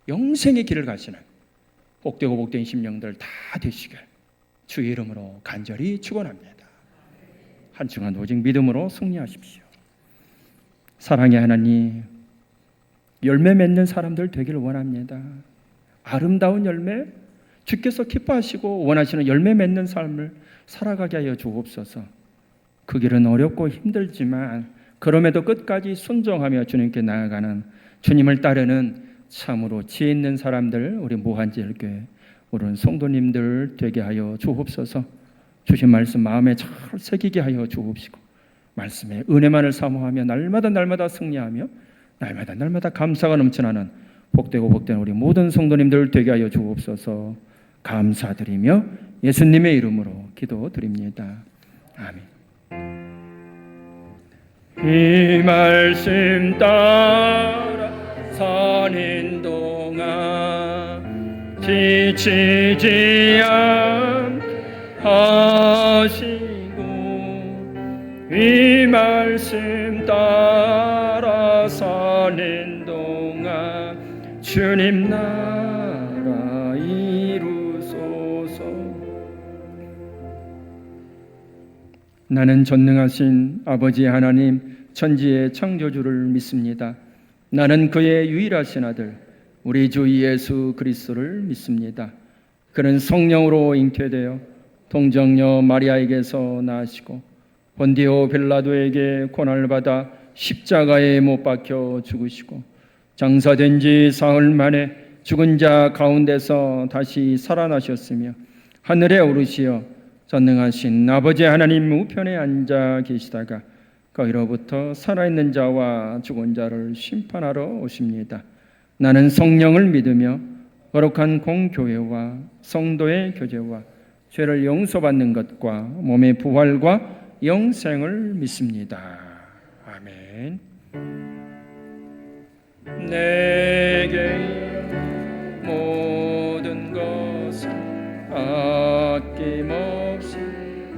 A: 영생의 길을 가시는 복되고 복된 심령들 다 되시길 주의 이름으로 간절히 축원합니다. 한 주간 오직 믿음으로 승리하십시오. 사랑의 하나님, 열매 맺는 사람들 되기를 원합니다. 아름다운 열매, 주께서 기뻐하시고 원하시는 열매 맺는 삶을 살아가게 하여 주옵소서. 그 길은 어렵고 힘들지만 그럼에도 끝까지 순종하며 주님께 나아가는, 주님을 따르는 참으로 지혜 있는 사람들, 우리 무한제일교회 우리 성도님들 되게 하여 주옵소서. 주신 말씀 마음에 잘 새기게 하여 주옵시고 말씀에 은혜만을 사모하며 날마다 승리하며 날마다 감사가 넘쳐나는 복되고 복된 우리 모든 성도님들 되게 하여 주옵소서. 감사드리며 예수님의 이름으로 기도드립니다. 아멘. 이 말씀 따라 사는 동안 지치지 않으시고 이 말씀 따라 사는 동안 주님 나라 이루소서. 나는 전능하신 아버지 하나님 천지의 창조주를 믿습니다. 나는 그의 유일하신 아들 우리 주 예수 그리스도를 믿습니다. 그는 성령으로 잉태되어 동정녀 마리아에게서 나시고 본디오 빌라도에게 고난을 받아 십자가에 못 박혀 죽으시고 장사된 지 사흘 만에 죽은 자 가운데서 다시 살아나셨으며 하늘에 오르시어 전능하신 아버지 하나님 우편에 앉아 계시다가 거기로부터 살아있는 자와 죽은 자를 심판하러 오십니다. 나는 성령을 믿으며 거룩한 공교회와 성도의 교제와 죄를 용서받는 것과 몸의 부활과 영생을 믿습니다. 아멘. 내게 모든 것을 아낌없이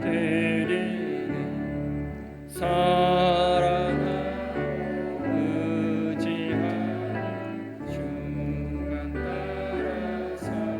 A: 드리니 사랑하고 의지하는 주만 따라 살리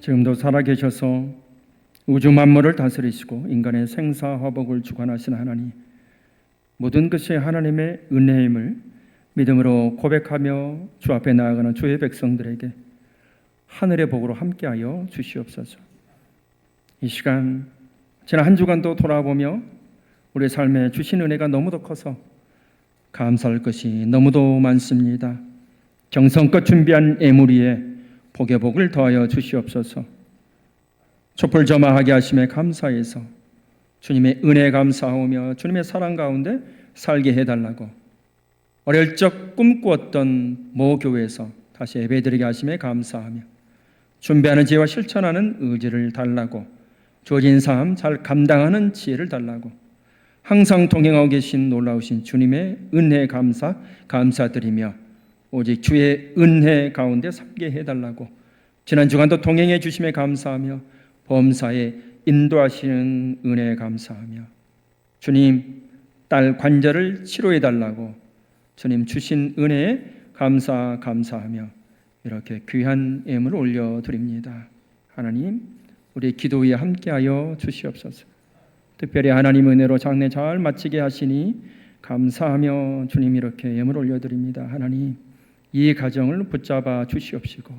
A: 지금도 살아계셔서 우주 만물을 다스리시고 인간의 생사화복을 주관하신 하나님, 모든 것이 하나님의 은혜임을 믿음으로 고백하며 주 앞에 나아가는 주의 백성들에게 하늘의 복으로 함께하여 주시옵소서. 이 시간 지난 한 주간도 돌아보며 우리 삶에 주신 은혜가 너무도 커서 감사할 것이 너무도 많습니다. 정성껏 준비한 예물 위에 복의 복을 더하여 주시옵소서. 촛불 점화하게 하심에 감사해서 주님의 은혜에 감사하며 주님의 사랑 가운데 살게 해달라고 어릴 적 꿈꾸었던 모 교회에서 다시 예배드리게 하심에 감사하며 준비하는 지혜와 실천하는 의지를 달라고 주어진 삶 잘 감당하는 지혜를 달라고 항상 동행하고 계신 놀라우신 주님의 은혜에 감사드리며 오직 주의 은혜 가운데 살게 해달라고 지난 주간도 동행해 주심에 감사하며 범사에 인도하시는 은혜에 감사하며 주님 딸 관절을 치료해 달라고 주님 주신 은혜에 감사하며 이렇게 귀한 예물을 올려드립니다. 하나님 우리 기도 위에 함께하여 주시옵소서. 특별히 하나님 은혜로 장례 잘 마치게 하시니 감사하며 주님 이렇게 예물 올려드립니다. 하나님 이 가정을 붙잡아 주시옵시고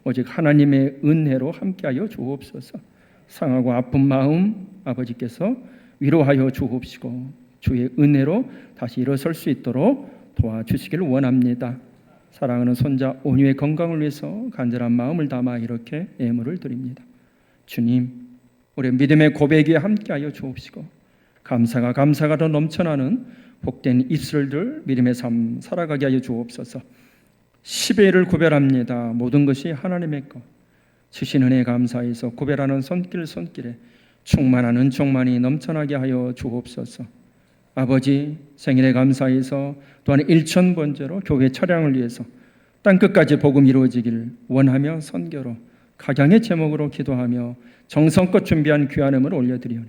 A: 오직 하나님의 은혜로 함께하여 주옵소서. 상하고 아픈 마음 아버지께서 위로하여 주옵시고 주의 은혜로 다시 일어설 수 있도록 도와주시기를 원합니다. 사랑하는 손자 온유의 건강을 위해서 간절한 마음을 담아 이렇게 예물을 드립니다. 주님 우리 믿음의 고백에 함께하여 주옵시고 감사가 더 넘쳐나는 복된 입술들 믿음의 삶 살아가게 하여 주옵소서. 10의 1을 구별합니다. 모든 것이 하나님의 것 주신 은혜에 감사해서 구별하는 손길에 충만한 충만이 넘쳐나게 하여 주옵소서. 아버지 생일에 감사해서 또한 1,000번째로 교회 차량을 위해서 땅끝까지 복음 이루어지길 원하며 선교로 각양의 제목으로 기도하며 정성껏 준비한 귀한 예물을 올려드리오니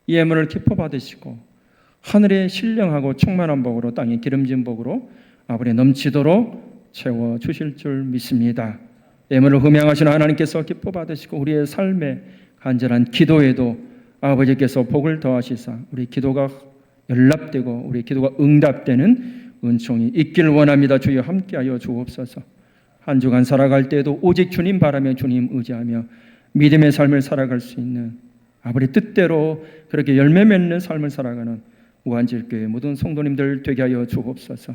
A: 이 예물을 기뻐 받으시고 하늘의 신령하고 충만한 복으로 땅의 기름진 복으로 아버지 넘치도록 채워주실 줄 믿습니다. 예물을 흠양하시는 하나님께서 기뻐 받으시고 우리의 삶에 간절한 기도에도 아버지께서 복을 더하시사 우리 기도가 연락되고 우리 기도가 응답되는 은총이 있기를 원합니다. 주여 함께하여 주옵소서. 한 주간 살아갈 때에도 오직 주님 바라며 주님 의지하며 믿음의 삶을 살아갈 수 있는 아버지 뜻대로 그렇게 열매 맺는 삶을 살아가는 무한질교회 모든 성도님들 되게 하여 주옵소서.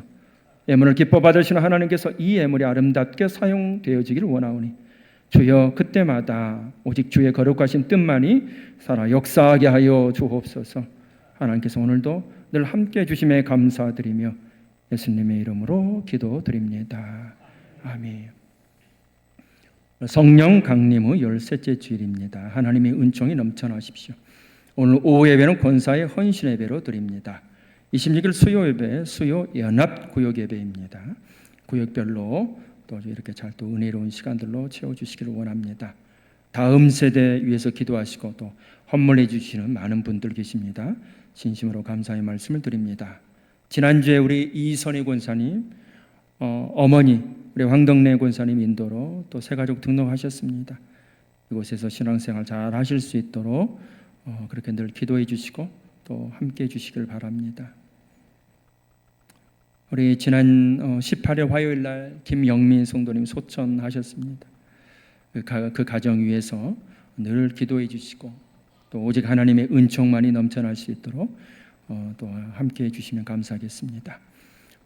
A: 예물을 기뻐 받으시는 하나님께서 이 예물이 아름답게 사용되어지기를 원하오니 주여 그때마다 오직 주의 거룩하신 뜻만이 살아 역사하게 하여 주옵소서. 하나님께서 오늘도 늘 함께 해주심에 감사드리며 예수님의 이름으로 기도드립니다. 아멘. 성령 강림의 13째 주일입니다. 하나님의 은총이 넘쳐나십시오. 오늘 오후 예배는 권사의 헌신 예배로 드립니다. 26일 수요 예배, 수요 연합 구역 예배입니다. 구역별로 또 이렇게 잘 또 은혜로운 시간들로 채워주시기를 원합니다. 다음 세대 위해서 기도하시고 또 헌물해 주시는 많은 분들 계십니다. 진심으로 감사의 말씀을 드립니다. 지난주에 우리 이선희 권사님, 어머니 우리 황덕래 권사님 인도로 또 새가족 등록하셨습니다. 이곳에서 신앙생활 잘 하실 수 있도록 그렇게 늘 기도해 주시고 또 함께 해 주시길 바랍니다. 우리 지난 18일 화요일 날 김영민 성도님 소천하셨습니다. 그 가정 위해서 늘 기도해 주시고 또 오직 하나님의 은총만이 넘쳐날 수 있도록 또 함께 해 주시면 감사하겠습니다.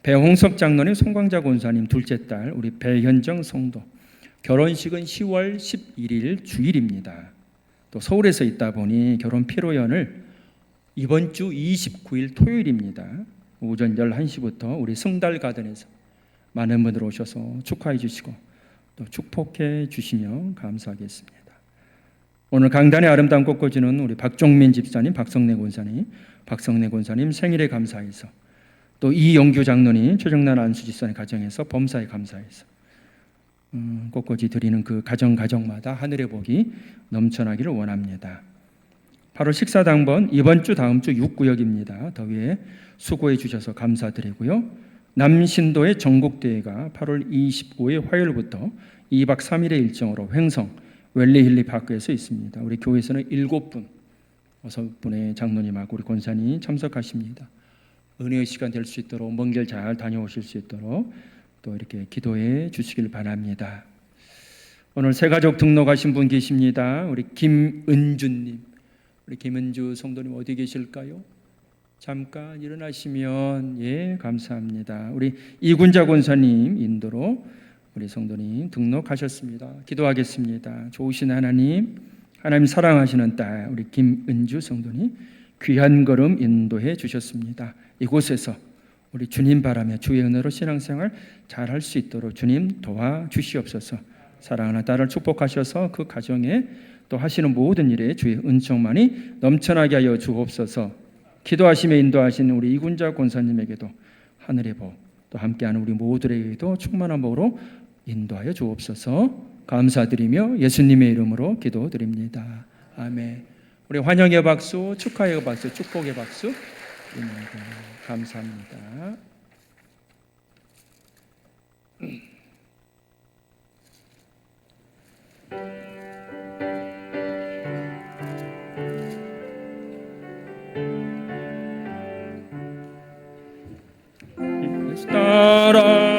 A: 배홍석 장로님, 송광자 권사님 둘째 딸 우리 배현정 성도 결혼식은 10월 11일 주일입니다. 또 서울에서 있다 보니 결혼 피로연을 이번 주 29일 토요일입니다. 오전 11시부터 우리 성달 가든에서 많은 분들 오셔서 축하해 주시고 또 축복해 주시면 감사하겠습니다. 오늘 강단의 아름다운 꽃꽂이는 우리 박종민 집사님, 박성래 권사님 생일에 감사해서 또 이영규 장로님, 최정란 안수 집사님 가정에서 범사에 감사해서 꽃꽂이 드리는 그 가정마다 하늘의 복이 넘쳐나기를 원합니다. 8월 식사당번 이번 주 다음 주 6구역입니다. 더위에 수고해 주셔서 감사드리고요. 남신도의 전국대회가 8월 25일 화요일부터 2박 3일의 일정으로 횡성 웰리힐리 파크에서 있습니다. 우리 교회에서는 7분, 6분의 장로님하고 우리 권사님 참석하십니다. 은혜의 시간 될 수 있도록 먼 길 잘 다녀오실 수 있도록 또 이렇게 기도해 주시길 바랍니다. 오늘 새가족 등록하신 분 계십니다. 우리 김은주님, 우리 김은주 성도님 어디 계실까요? 잠깐 일어나시면 예 감사합니다. 우리 이군자 권사님 인도로 우리 성도님 등록하셨습니다. 기도하겠습니다. 좋으신 하나님 사랑하시는 딸 우리 김은주 성도님 귀한 걸음 인도해 주셨습니다. 이곳에서 우리 주님 바라며 주의 은혜로 신앙생활 잘할 수 있도록 주님 도와주시옵소서. 사랑하는 딸을 축복하셔서 그 가정에 또 하시는 모든 일에 주의 은총만이 넘쳐나게 하여 주옵소서. 기도하시며 인도하시는 우리 이군자 권사님에게도 하늘의 복, 또 함께하는 우리 모두에게도 충만한 복으로 인도하여 주옵소서. 감사드리며 예수님의 이름으로 기도드립니다. 아멘. 우리 환영의 박수, 축하의 박수, 축복의 박수. 감사합니다.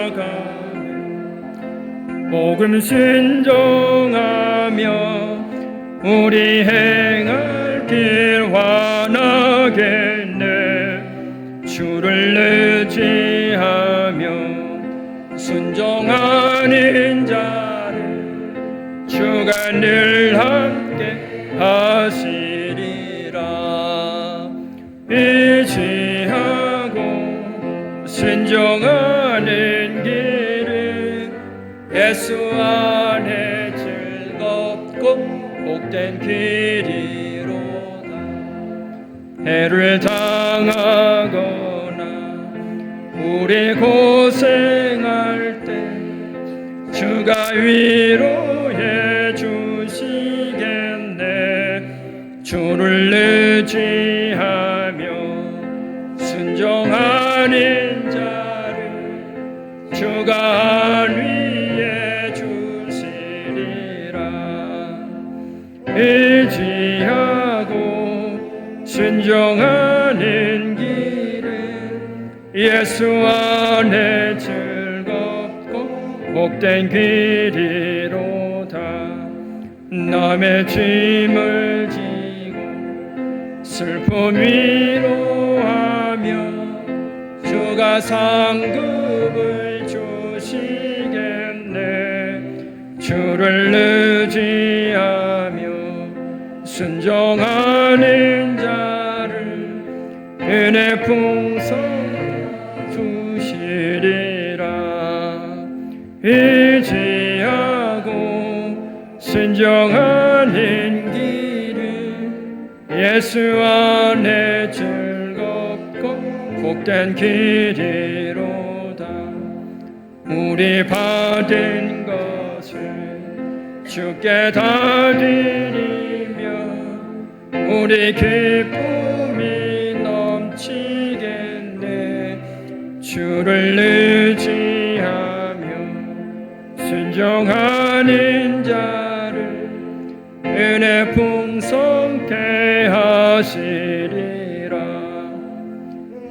A: 따라가며 복음 순종하며 우리 행할 길 환하겠네. 주를 의지하며 순종하는 자를 주가 늘 함께 하시리라. 의지하고 순종하는 길은 예수 안에 즐겁고 복된 길이로다. 해를 당하거나 우리 고생할 때 주가 위로해 주시겠네. 주를 의지하며 순종하는 자를 주가 안위해 주시리라. 의지하고 순종하는 길은 예수 안에 즐겁고 복된 길이로다. 남의 짐을 지고 슬픔 위로하며 주가 상급을 주시겠네. 주를 의지하며 순종하는 자를 은혜 풍성 주시리라. 의지하고 순종하는 길은 예수 안에 즐겁고 복된 길이로다. 우리 받은 것을 주께 다 드리며 우리 기쁨이 넘치겠네. 주를 의지하며 순종하는 자를 은혜 풍성케 하시리라.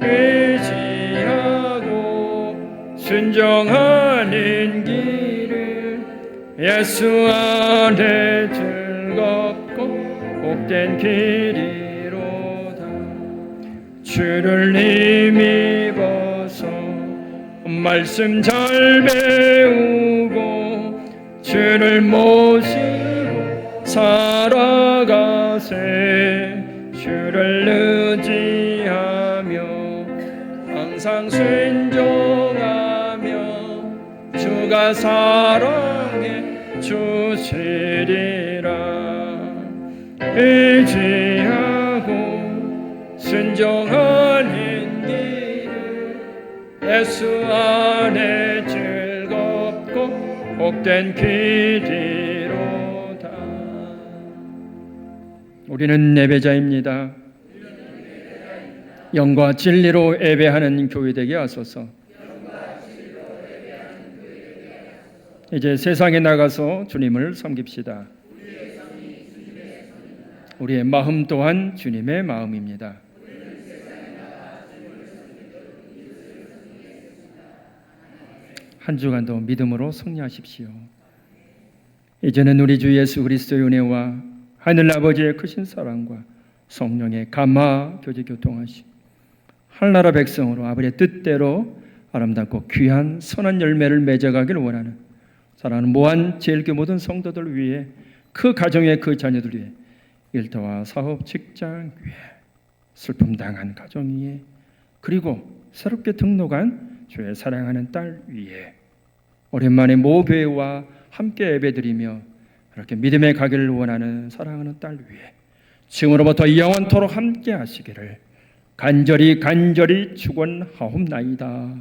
A: 의지하고 순종하는 길은 예수 안에 즐겁고 복된 길이로다. 주를 힘입어서 말씀 잘 배우고 주를 모시고 살아가세. 주를 의지하며 항상 순종하며 주가 사랑해 주시리라. 의지하고 순종하는 길은 예수 안에 즐겁고 복된 길이로다. 우리는 예배자입니다. 영과 진리로 예배하는 교회 되게 하소서. 이제 세상에 나가서 주님을 섬깁시다. 우리의 마음 또한 주님의 마음입니다. 한 주간도 믿음으로 승리하십시오. 이제는 우리 주 예수 그리스도의 은혜와 하늘 아버지의 크신 사랑과 성령의 감화 교제 교통하심, 하늘나라 백성으로 아버지의 뜻대로 아름답고 귀한 선한 열매를 맺어가길 원하는 사랑하는 모한 제일교 모든 성도들 위해, 그 가정의 그 자녀들 위해, 일터와 사업, 직장 위에, 슬픔 당한 가정 위에, 그리고 새롭게 등록한 주의 사랑하는 딸 위에, 오랜만에 모교회와 함께 예배드리며 이렇게 믿음의 가기를 원하는 사랑하는 딸 위에 지금으로부터 영원토록 함께 하시기를 간절히 축원하옵나이다.